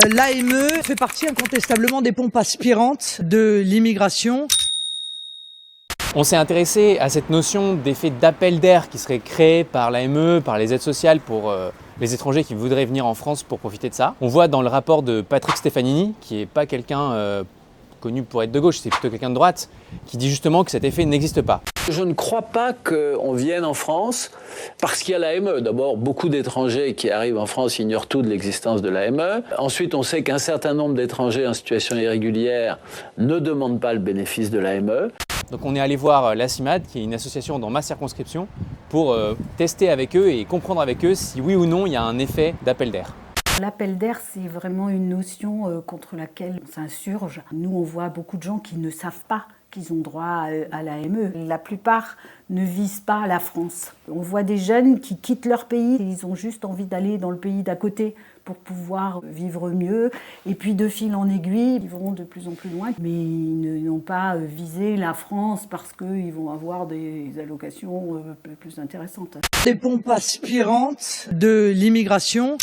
L'AME fait partie incontestablement des pompes aspirantes de l'immigration. On s'est intéressé à cette notion d'effet d'appel d'air qui serait créé par l'AME, par les aides sociales pour les étrangers qui voudraient venir en France pour profiter de ça. On voit dans le rapport de Patrick Stefanini, qui n'est pas quelqu'un connu pour être de gauche, c'est plutôt quelqu'un de droite, qui dit justement que cet effet n'existe pas. Je ne crois pas qu'on vienne en France parce qu'il y a l'AME. D'abord, beaucoup d'étrangers qui arrivent en France ignorent tout de l'existence de l'AME. Ensuite, on sait qu'un certain nombre d'étrangers en situation irrégulière ne demandent pas le bénéfice de l'AME. Donc on est allé voir la CIMAD, qui est une association dans ma circonscription, pour tester avec eux et comprendre avec eux si oui ou non il y a un effet d'appel d'air. L'appel d'air, c'est vraiment une notion contre laquelle on s'insurge. Nous, on voit beaucoup de gens qui ne savent pas qu'ils ont droit à l'AME. La plupart ne visent pas la France. On voit des jeunes qui quittent leur pays, ils ont juste envie d'aller dans le pays d'à côté pour pouvoir vivre mieux. Et puis de fil en aiguille, ils vont de plus en plus loin. Mais ils n'ont pas visé la France parce qu'ils vont avoir des allocations plus intéressantes. Des pompes aspirantes de l'immigration.